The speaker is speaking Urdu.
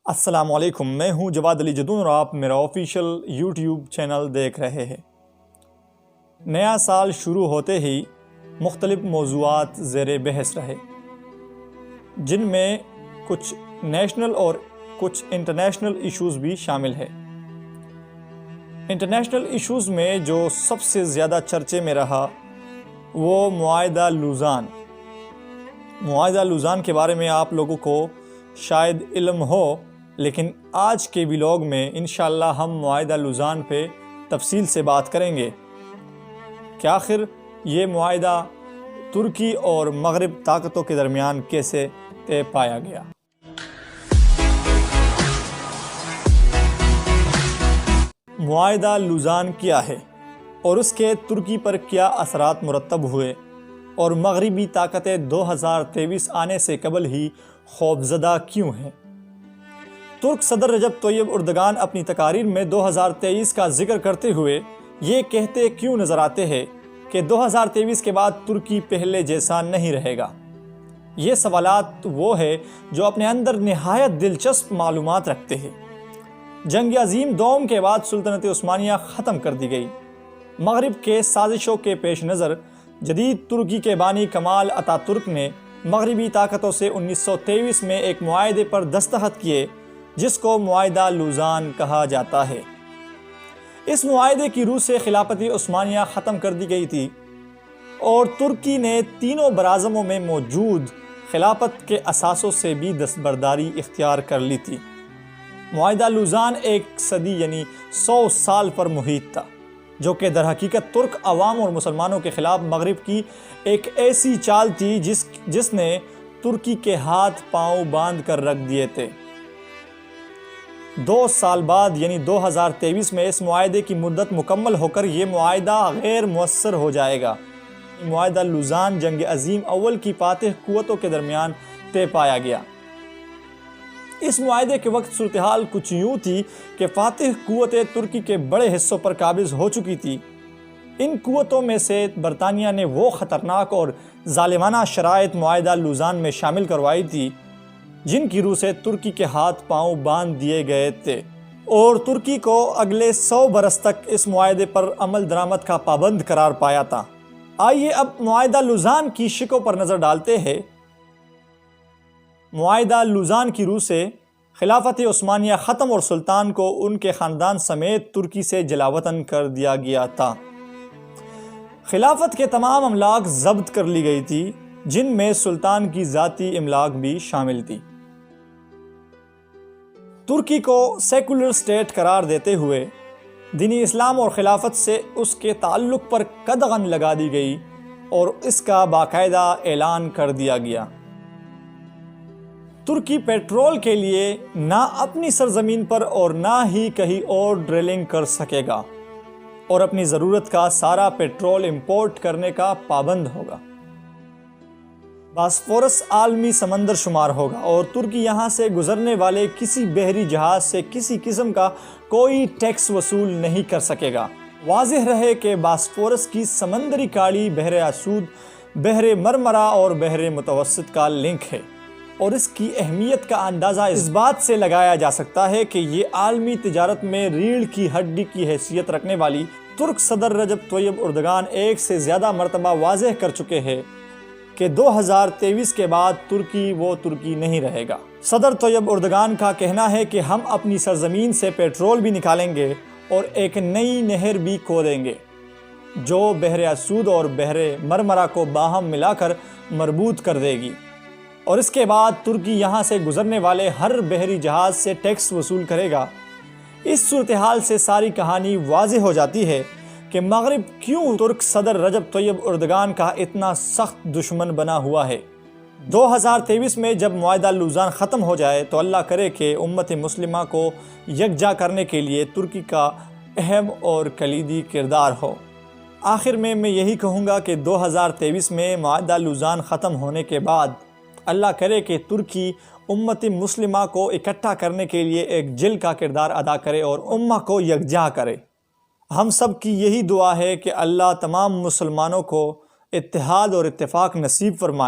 السلام علیکم، میں ہوں جواد علی جدون اور آپ میرا آفیشیل یوٹیوب چینل دیکھ رہے ہیں۔ نیا سال شروع ہوتے ہی مختلف موضوعات زیر بحث رہے، جن میں کچھ نیشنل اور کچھ انٹرنیشنل ایشوز بھی شامل ہیں۔ انٹرنیشنل ایشوز میں جو سب سے زیادہ چرچے میں رہا وہ معاہدہ لوزان۔ معاہدہ لوزان کے بارے میں آپ لوگوں کو شاید علم ہو، لیکن آج کے ویلاگ میں انشاءاللہ ہم معاہدہ لوزان پہ تفصیل سے بات کریں گے کہ آخر یہ معاہدہ ترکی اور مغرب طاقتوں کے درمیان کیسے طے پایا گیا۔ معاہدہ لوزان کیا ہے اور اس کے ترکی پر کیا اثرات مرتب ہوئے، اور مغربی طاقتیں 2023 آنے سے قبل ہی خوفزدہ کیوں ہیں؟ ترک صدر رجب طیب اردگان اپنی تقاریر میں 2023 کا ذکر کرتے ہوئے یہ کہتے کیوں نظر آتے ہیں کہ 2023 کے بعد ترکی پہلے جیسا نہیں رہے گا؟ یہ سوالات وہ ہے جو اپنے اندر نہایت دلچسپ معلومات رکھتے ہیں۔ جنگ عظیم دوم کے بعد سلطنت عثمانیہ ختم کر دی گئی۔ مغرب کے سازشوں کے پیش نظر جدید ترکی کے بانی کمال اتا ترک نے مغربی طاقتوں سے 1923 میں ایک معاہدے پر دستخط کیے جس کو معاہدہ لوزان کہا جاتا ہے۔ اس معاہدے کی روح سے خلافت عثمانیہ ختم کر دی گئی تھی اور ترکی نے تینوں براعظموں میں موجود خلافت کے اثاثوں سے بھی دستبرداری اختیار کر لی تھی۔ معاہدہ لوزان ایک صدی یعنی 100 سال پر محیط تھا، جو کہ در حقیقت ترک عوام اور مسلمانوں کے خلاف مغرب کی ایک ایسی چال تھی جس نے ترکی کے ہاتھ پاؤں باندھ کر رکھ دیے تھے۔ 2 سال بعد یعنی 2023 میں اس معاہدے کی مدت مکمل ہو کر یہ معاہدہ غیر مؤثر ہو جائے گا۔ معاہدہ لوزان جنگ عظیم اول کی فاتح قوتوں کے درمیان طے پایا گیا۔ اس معاہدے کے وقت صورتحال کچھ یوں تھی کہ فاتح قوتیں ترکی کے بڑے حصوں پر قابض ہو چکی تھی۔ ان قوتوں میں سے برطانیہ نے وہ خطرناک اور ظالمانہ شرائط معاہدہ لوزان میں شامل کروائی تھی جن کی روح سے ترکی کے ہاتھ پاؤں باندھ دیے گئے تھے، اور ترکی کو اگلے 100 برس تک اس معاہدے پر عمل درآمد کا پابند قرار پایا تھا۔ آئیے اب معاہدہ لوزان کی شقوں پر نظر ڈالتے ہیں۔ معاہدہ لوزان کی روح سے خلافت عثمانیہ ختم اور سلطان کو ان کے خاندان سمیت ترکی سے جلاوطن کر دیا گیا تھا۔ خلافت کے تمام املاک ضبط کر لی گئی تھی، جن میں سلطان کی ذاتی املاک بھی شامل تھی۔ ترکی کو سیکولر اسٹیٹ قرار دیتے ہوئے دینی اسلام اور خلافت سے اس کے تعلق پر قدغن لگا دی گئی اور اس کا باقاعدہ اعلان کر دیا گیا۔ ترکی پیٹرول کے لیے نہ اپنی سرزمین پر اور نہ ہی کہیں اور ڈرلنگ کر سکے گا، اور اپنی ضرورت کا سارا پیٹرول امپورٹ کرنے کا پابند ہوگا۔ باسفورس عالمی سمندر شمار ہوگا اور ترکی یہاں سے گزرنے والے کسی بحری جہاز سے کسی قسم کا کوئی ٹیکس وصول نہیں کر سکے گا۔ واضح رہے کہ باسفورس کی سمندری کاڑی بحر اسود، بحر مرمرا اور بحر متوسط کا لنک ہے، اور اس کی اہمیت کا اندازہ اس بات سے لگایا جا سکتا ہے کہ یہ عالمی تجارت میں ریڑھ کی ہڈی کی حیثیت رکھنے والی ترک صدر رجب طیب اردگان ایک سے زیادہ مرتبہ واضح کر چکے ہیں کہ 2023 کے بعد ترکی وہ ترکی نہیں رہے گا۔ صدر طیب اردگان کا کہنا ہے کہ ہم اپنی سرزمین سے پیٹرول بھی نکالیں گے اور ایک نئی نہر بھی کھودیں گے جو بحر اسود اور بحر مرمرا کو باہم ملا کر مربوط کر دے گی، اور اس کے بعد ترکی یہاں سے گزرنے والے ہر بحری جہاز سے ٹیکس وصول کرے گا۔ اس صورتحال سے ساری کہانی واضح ہو جاتی ہے کہ مغرب کیوں ترک صدر رجب طیب اردگان کا اتنا سخت دشمن بنا ہوا ہے۔ 2023 میں جب معاہدہ لوزان ختم ہو جائے تو اللہ کرے کہ امت مسلمہ کو یکجا کرنے کے لیے ترکی کا اہم اور کلیدی کردار ہو۔ آخر میں یہی کہوں گا کہ 2023 میں معاہدہ لوزان ختم ہونے کے بعد اللہ کرے کہ ترکی امت مسلمہ کو اکٹھا کرنے کے لیے ایک جل کا کردار ادا کرے اور امہ کو یکجا کرے۔ ہم سب کی یہی دعا ہے کہ اللہ تمام مسلمانوں کو اتحاد اور اتفاق نصیب فرمائے۔